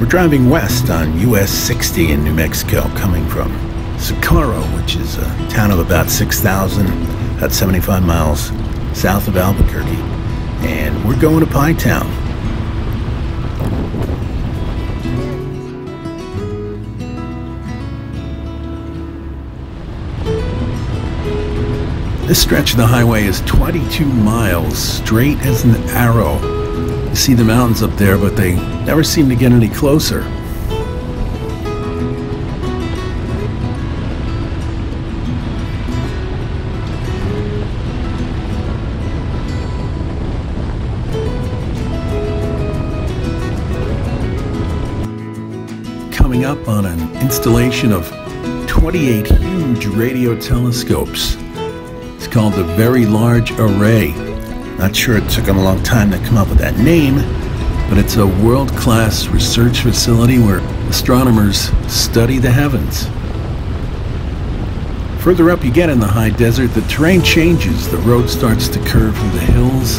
We're driving west on US 60 in New Mexico, coming from Socorro, which is a town of about 6,000, about 75 miles south of Albuquerque. And we're going to Pie-town. This stretch of the highway is 22 miles, straight as an arrow. You see the mountains up there, but they never seem to get any closer. Coming up on an installation of 28 huge radio telescopes. It's called the Very Large Array. Not sure it took them a long time to come up with that name, but it's a world-class research facility where astronomers study the heavens. Further up you get in the high desert, the terrain changes. The road starts to curve through the hills.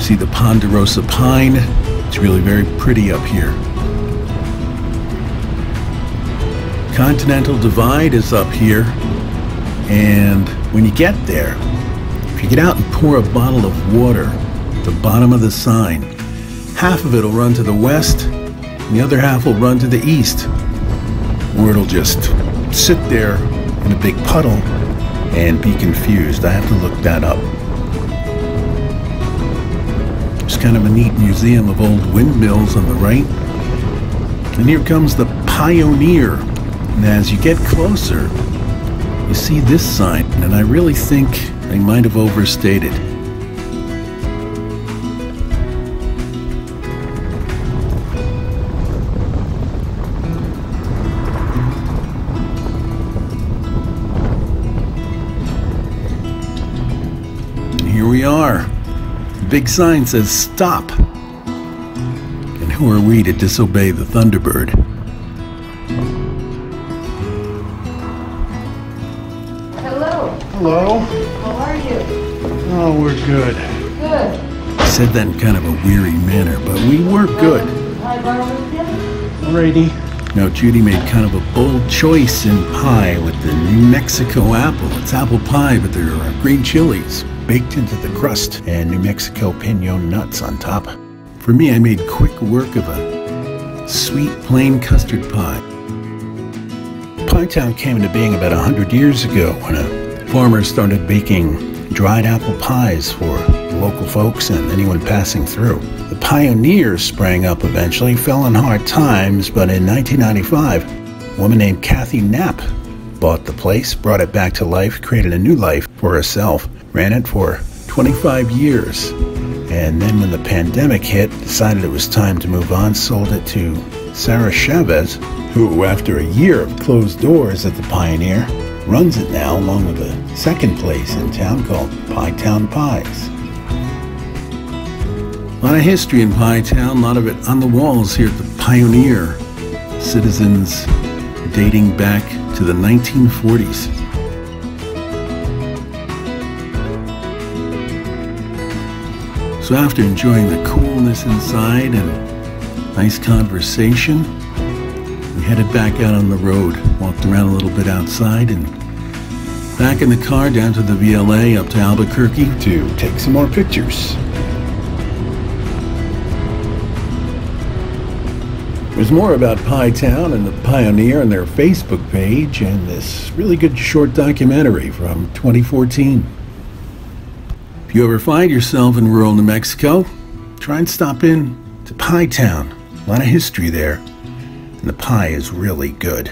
See the ponderosa pine. It's really very pretty up here. Continental Divide is up here, and when you get there, if you get out and pour a bottle of water at the bottom of the sign, half of it will run to the west, and the other half will run to the east, or it'll just sit there in a big puddle and be confused. I have to look that up. It's kind of a neat museum of old windmills on the right. And here comes the Pie-o-Neer. And as you get closer, you see this sign, and I really think they might have overstated. And here we are. The big sign says stop. And who are we to disobey the Thunderbird? Hello. How are you? Oh, we're good. Good. I said that in kind of a weary manner, but we were good. Hi, Barbara. Ready. Now, Judy made kind of a bold choice in pie with the New Mexico apple. It's apple pie, but there are green chilies baked into the crust and New Mexico piñon nuts on top. For me, I made quick work of a sweet plain custard pie. Pie-town came into being about 100 years ago when a farmer started baking dried apple pies for local folks and anyone passing through. The Pie-o-Neer sprang up eventually, fell in hard times, but in 1995, a woman named Kathy Knapp bought the place, brought it back to life, created a new life for herself, ran it for 25 years. And then when the pandemic hit, decided it was time to move on, sold it to Sarah Chavez, who, after a year of closed doors at the Pie-o-Neer, runs it now along with a second place in town called Pie-town Pies. A lot of history in Pie-town, a lot of it on the walls here at the Pie-o-Neer. Citizens dating back to the 1940s. So after enjoying the coolness inside and nice conversation, we headed back out on the road, walked around a little bit outside, and back in the car down to the VLA up to Albuquerque to take some more pictures. There's more about Pie-town and the Pie-o-Neer on their Facebook page and this really good short documentary from 2014. If you ever find yourself in rural New Mexico, try and stop in to Pie-town. A lot of history there. And the pie is really good.